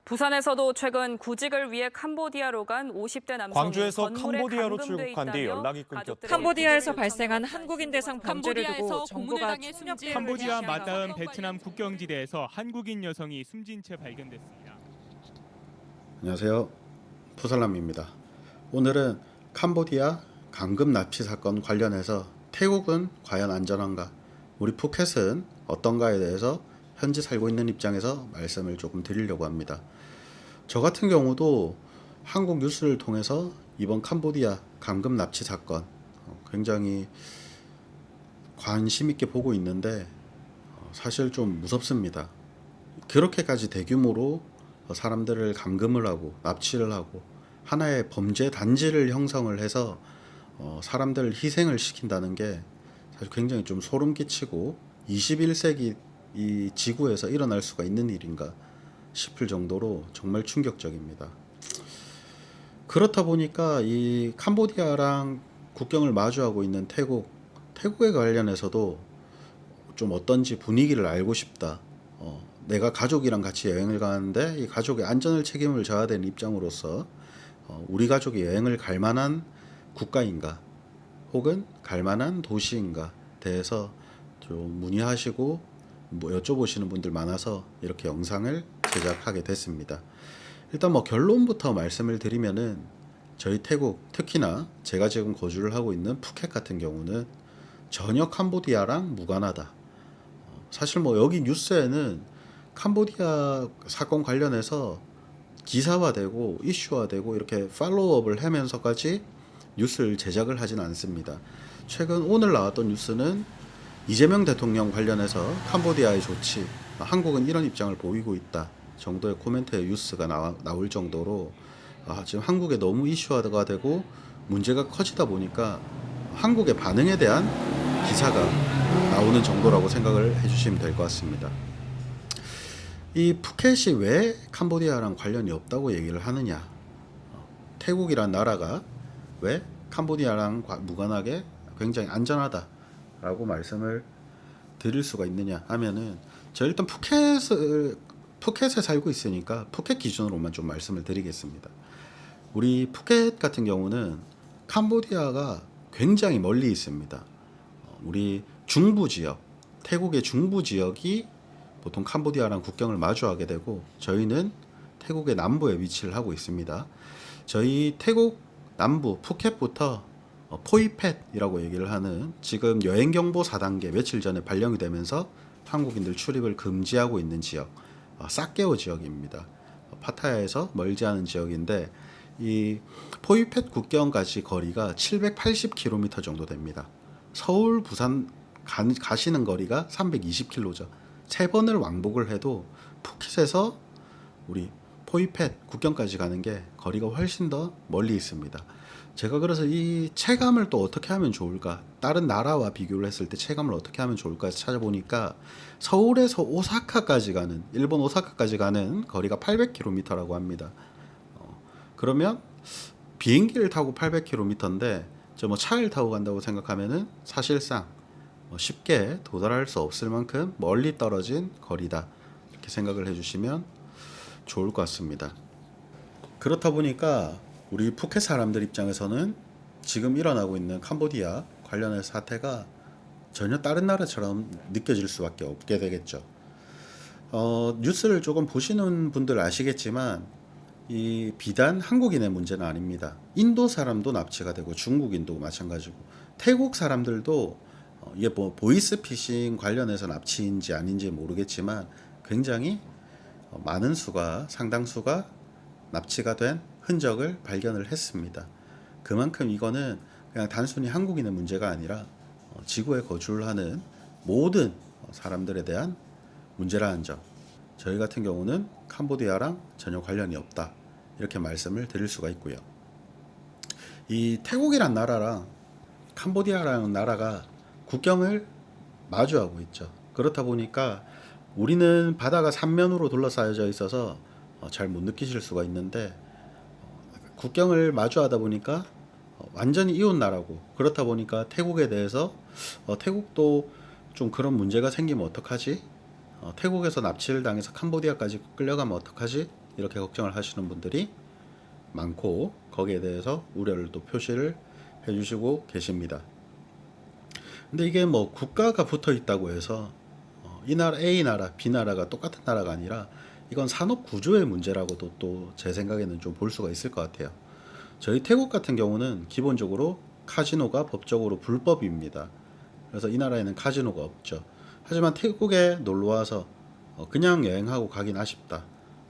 부산에서도 최근 구직을 위해 캄보디아로 간 50대 남성이 광주에서 건물에 캄보디아로 감금돼 출국한 뒤 있다며 연락이 끊겼다. 가족들에게 캄보디아에서 구조를 발생한 요청했다는 한국인 대상 범죄를 두고 캄보디아에서 정부가 고문을 당해 총력대응을 캄보디아 실시하면서 맞닿은 베트남 국경지대에서 한국인 여성이 숨진 채 발견됐습니다. 안녕하세요. 푸살람입니다. 오늘은 캄보디아 감금 납치 사건 관련해서 태국은 과연 안전한가, 우리 푸켓은 어떤가에 대해서 현지 살고 있는 입장에서 말씀을 조금 드리려고 합니다. 저 같은 경우도 한국 뉴스를 통해서 이번 캄보디아 감금 납치 사건 굉장히 관심 있게 보고 있는데 사실 좀 무섭습니다. 그렇게까지 대규모로 사람들을 감금을 하고 납치를 하고 하나의 범죄 단지를 형성을 해서 사람들을 희생을 시킨다는 게 사실 굉장히 좀 소름 끼치고 21세기 이 지구에서 일어날 수가 있는 일인가 싶을 정도로 정말 충격적입니다. 그렇다 보니까 이 캄보디아랑 국경을 마주하고 있는 태국에 관련해서도 좀 어떤지 분위기를 알고 싶다. 내가 가족이랑 같이 여행을 가는데 이 가족의 안전을 책임을 져야 되는 입장으로서 우리 가족이 여행을 갈 만한 국가인가 혹은 갈 만한 도시인가 대해서 좀 문의하시고 뭐 여쭤보시는 분들 많아서 이렇게 영상을 제작하게 됐습니다. 일단 뭐 결론부터 말씀을 드리면은 저희 태국, 특히나 제가 지금 거주를 하고 있는 푸켓 같은 경우는 전혀 캄보디아랑 무관하다. 사실 뭐 여기 뉴스에는 캄보디아 사건 관련해서 기사화되고 이슈화되고 이렇게 팔로우업을 하면서까지 뉴스를 제작을 하진 않습니다. 최근 오늘 나왔던 뉴스는 이재명 대통령 관련해서 캄보디아의 조치, 한국은 이런 입장을 보이고 있다 정도의 코멘트의 뉴스가 나올 정도로 지금 한국에 너무 이슈화가 되고 문제가 커지다 보니까 한국의 반응에 대한 기사가 나오는 정도라고 생각을 해주시면 될 것 같습니다. 이 푸켓이 왜 캄보디아랑 관련이 없다고 얘기를 하느냐, 태국이란 나라가 왜 캄보디아랑 무관하게 굉장히 안전하다라고 말씀을 드릴 수가 있느냐 하면은, 저 일단 푸켓에 살고 있으니까 푸켓 기준으로만 좀 말씀을 드리겠습니다. 우리 푸켓 같은 경우는 캄보디아가 굉장히 멀리 있습니다. 우리 중부 지역, 태국의 중부 지역이 보통 캄보디아랑 국경을 마주하게 되고, 저희는 태국의 남부에 위치를 하고 있습니다. 저희 태국 남부 푸켓부터 포이펫이라고 얘기를 하는, 지금 여행경보 4단계 며칠 전에 발령이 되면서 한국인들 출입을 금지하고 있는 지역, 싹게오 지역입니다. 파타야에서 멀지 않은 지역인데, 이 포이펫 국경까지 거리가 780km 정도 됩니다. 서울, 부산 가시는 거리가 320km죠. 3번을 왕복을 해도 푸켓에서 우리 포이펫 국경까지 가는 게 거리가 훨씬 더 멀리 있습니다. 제가 그래서 이 체감을 또 어떻게 하면 좋을까, 다른 나라와 비교를 했을 때 체감을 어떻게 하면 좋을까 해서 찾아보니까, 서울에서 오사카까지 가는, 일본 오사카까지 가는 거리가 800km라고 합니다. 그러면 비행기를 타고 800km인데 저 뭐 차를 타고 간다고 생각하면은 사실상 쉽게 도달할 수 없을 만큼 멀리 떨어진 거리다, 이렇게 생각을 해주시면 좋을 것 같습니다. 그렇다 보니까 우리 푸켓 사람들 입장에서는 지금 일어나고 있는 캄보디아 관련된 사태가 전혀 다른 나라처럼 느껴질 수밖에 없게 되겠죠. 뉴스를 조금 보시는 분들 아시겠지만, 이 비단 한국인의 문제는 아닙니다. 인도 사람도 납치가 되고 중국인도 마찬가지고, 태국 사람들도 이게 뭐 보이스피싱 관련해서 납치인지 아닌지 모르겠지만 굉장히 많은 수가, 상당수가 납치가 된 흔적을 발견을 했습니다. 그만큼 이거는 그냥 단순히 한국인의 문제가 아니라 지구에 거주를 하는 모든 사람들에 대한 문제라는 점, 저희 같은 경우는 캄보디아랑 전혀 관련이 없다, 이렇게 말씀을 드릴 수가 있고요. 이 태국이란 나라랑 캄보디아라는 나라가 국경을 마주하고 있죠. 그렇다 보니까 우리는 바다가 삼면으로 둘러싸여져 있어서 잘 못 느끼실 수가 있는데, 국경을 마주하다 보니까 완전히 이웃 나라고, 그렇다 보니까 태국에 대해서 태국도 좀 그런 문제가 생기면 어떡하지? 태국에서 납치를 당해서 캄보디아까지 끌려가면 어떡하지? 이렇게 걱정을 하시는 분들이 많고 거기에 대해서 우려를 또 표시를 해주시고 계십니다. 근데 이게 뭐 국가가 붙어 있다고 해서 이 나라 A 나라 B 나라가 똑같은 나라가 아니라 이건 산업 구조의 문제라고도 또 제 생각에는 좀 볼 수가 있을 것 같아요. 저희 태국 같은 경우는 기본적으로 카지노가 법적으로 불법입니다. 그래서 이 나라에는 카지노가 없죠. 하지만 태국에 놀러 와서 그냥 여행하고 가긴 아쉽다,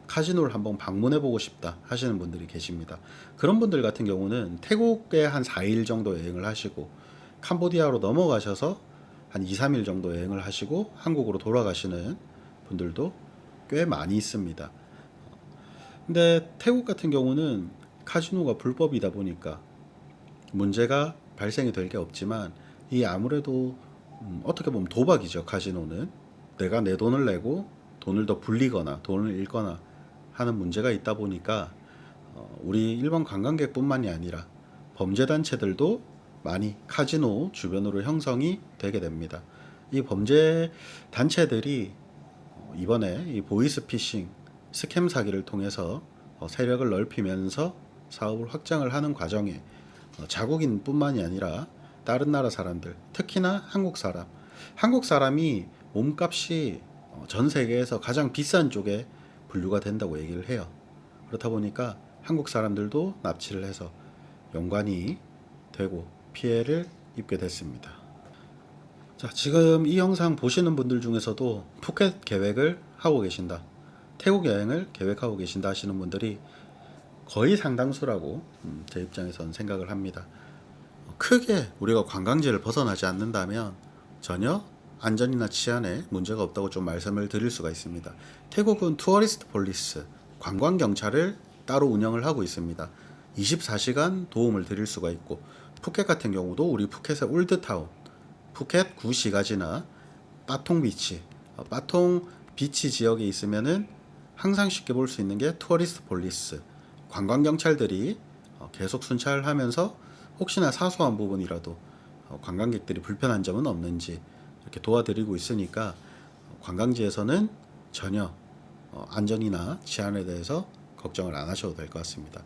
카지노를 한번 방문해 보고 싶다 하시는 분들이 계십니다. 그런 분들 같은 경우는 태국에 한 4일 정도 여행을 하시고 캄보디아로 넘어가셔서 한 2, 3일 정도 여행을 하시고 한국으로 돌아가시는 분들도 꽤 많이 있습니다. 근데 태국 같은 경우는 카지노가 불법이다 보니까 문제가 발생이 될 게 없지만 이 아무래도 어떻게 보면 도박이죠. 카지노는 내가 내 돈을 내고 돈을 더 불리거나 돈을 잃거나 하는 문제가 있다 보니까 우리 일반 관광객뿐만이 아니라 범죄단체들도 많이 카지노 주변으로 형성이 되게 됩니다. 이 범죄 단체들이 이번에 이 보이스피싱 스캠 사기를 통해서 세력을 넓히면서 사업을 확장을 하는 과정에 자국인뿐만이 아니라 다른 나라 사람들, 특히나 한국 사람이 몸값이 전 세계에서 가장 비싼 쪽에 분류가 된다고 얘기를 해요. 그렇다 보니까 한국 사람들도 납치를 해서 연관이 되고 피해를 입게 됐습니다. 자, 지금 이 영상 보시는 분들 중에서도 푸켓 계획을 하고 계신다, 태국 여행을 계획하고 계신다 하시는 분들이 거의 상당수라고 제 입장에서는 생각을 합니다. 크게 우리가 관광지를 벗어나지 않는다면 전혀 안전이나 치안에 문제가 없다고 좀 말씀을 드릴 수가 있습니다. 태국은 투어리스트 폴리스, 관광경찰을 따로 운영을 하고 있습니다. 24시간 도움을 드릴 수가 있고, 푸켓 같은 경우도 우리 푸켓의 올드타운, 푸켓 구시가지나 빠통 비치, 빠통 비치 지역에 있으면은 항상 쉽게 볼 수 있는 게 투어리스트 폴리스, 관광경찰들이 계속 순찰하면서 혹시나 사소한 부분이라도 관광객들이 불편한 점은 없는지 이렇게 도와드리고 있으니까 관광지에서는 전혀 안전이나 치안에 대해서 걱정을 안 하셔도 될 것 같습니다.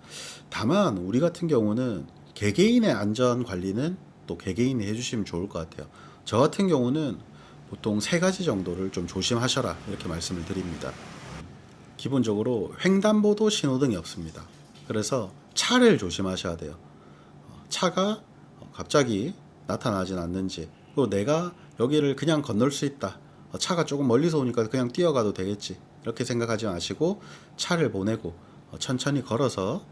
다만 우리 같은 경우는 개개인의 안전 관리는 또 개개인이 해주시면 좋을 것 같아요. 저 같은 경우는 보통 3가지 정도를 좀 조심하셔라 이렇게 말씀을 드립니다. 기본적으로 횡단보도 신호등이 없습니다. 그래서 차를 조심하셔야 돼요. 차가 갑자기 나타나진 않는지, 또 내가 여기를 그냥 건널 수 있다, 차가 조금 멀리서 오니까 그냥 뛰어가도 되겠지 이렇게 생각하지 마시고 차를 보내고 천천히 걸어서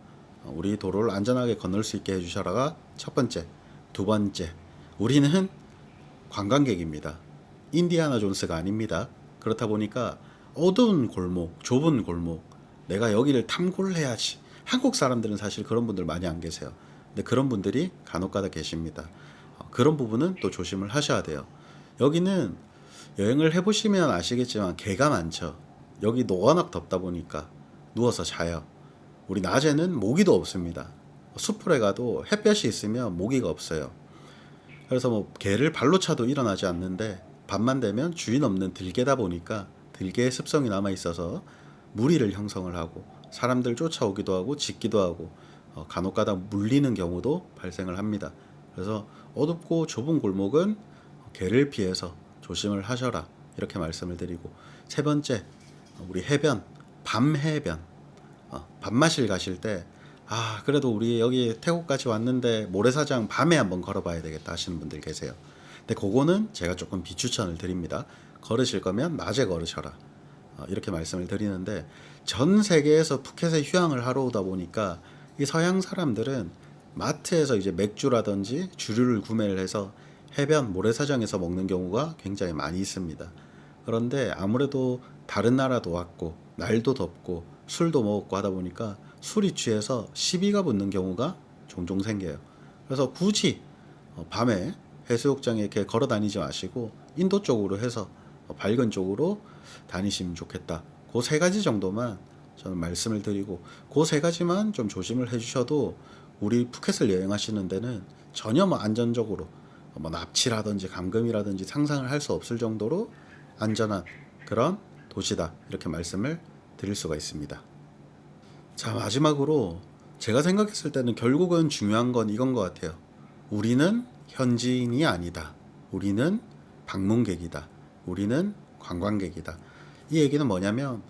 우리 도로를 안전하게 건널 수 있게 해주셔라가 첫 번째. 두 번째, 우리는 관광객입니다. 인디아나 존스가 아닙니다. 그렇다 보니까 어두운 골목, 좁은 골목, 내가 여기를 탐구를 해야지. 한국 사람들은 사실 그런 분들 많이 안 계세요. 근데 그런 분들이 간혹가다 계십니다. 그런 부분은 또 조심을 하셔야 돼요. 여기는 여행을 해보시면 아시겠지만 개가 많죠. 여기도 워낙 덥다 보니까 누워서 자요. 우리 낮에는 모기도 없습니다. 숲풀에 가도 햇볕이 있으면 모기가 없어요. 그래서 뭐 개를 발로 차도 일어나지 않는데 밤만 되면 주인 없는 들개다 보니까 들개의 습성이 남아 있어서 무리를 형성을 하고 사람들 쫓아오기도 하고 짖기도 하고 간혹가다 물리는 경우도 발생을 합니다. 그래서 어둡고 좁은 골목은 개를 피해서 조심을 하셔라 이렇게 말씀을 드리고, 세 번째, 우리 해변, 밤 해변, 밤마실 가실 때 그래도 우리 여기 태국까지 왔는데 모래사장 밤에 한번 걸어봐야 되겠다 하시는 분들 계세요. 근데 그거는 제가 조금 비추천을 드립니다. 걸으실 거면 낮에 걸으셔라 이렇게 말씀을 드리는데, 전 세계에서 푸켓에 휴양을 하러 오다 보니까 이 서양 사람들은 마트에서 이제 맥주라든지 주류를 구매를 해서 해변 모래사장에서 먹는 경우가 굉장히 많이 있습니다. 그런데 아무래도 다른 나라도 왔고 날도 덥고 술도 먹었고 하다 보니까 술이 취해서 시비가 붙는 경우가 종종 생겨요. 그래서 굳이 밤에 해수욕장에 이렇게 걸어 다니지 마시고 인도 쪽으로 해서 밝은 쪽으로 다니시면 좋겠다. 그 3가지 정도만 저는 말씀을 드리고, 그 3가지만 좀 조심을 해주셔도 우리 푸켓을 여행하시는 데는 전혀 안전적으로 납치라든지 감금이라든지 상상을 할 수 없을 정도로 안전한 그런 도시다 이렇게 말씀을 드릴 수가 있습니다. 자, 마지막으로 제가 생각했을 때는 결국은 중요한 건 이건 것 같아요. 우리는 현지인이 아니다. 우리는 방문객이다. 우리는 관광객이다. 이 얘기는 뭐냐면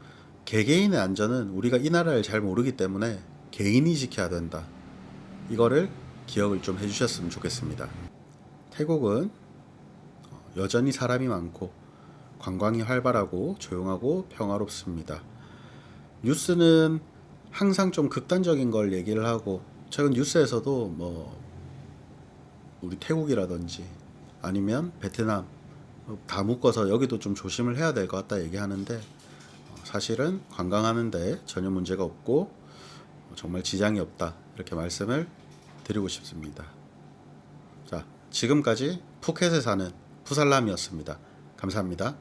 개개인의 안전은 우리가 이 나라를 잘 모르기 때문에 개인이 지켜야 된다. 이거를 기억을 좀 해주셨으면 좋겠습니다. 태국은 여전히 사람이 많고 관광이 활발하고 조용하고 평화롭습니다. 뉴스는 항상 좀 극단적인 걸 얘기를 하고, 최근 뉴스에서도 뭐 우리 태국이라든지 아니면 베트남 다 묶어서 여기도 좀 조심을 해야 될 것 같다 얘기하는데, 사실은 관광하는데 전혀 문제가 없고 정말 지장이 없다, 이렇게 말씀을 드리고 싶습니다. 자, 지금까지 푸켓에 사는 푸살람이었습니다. 감사합니다.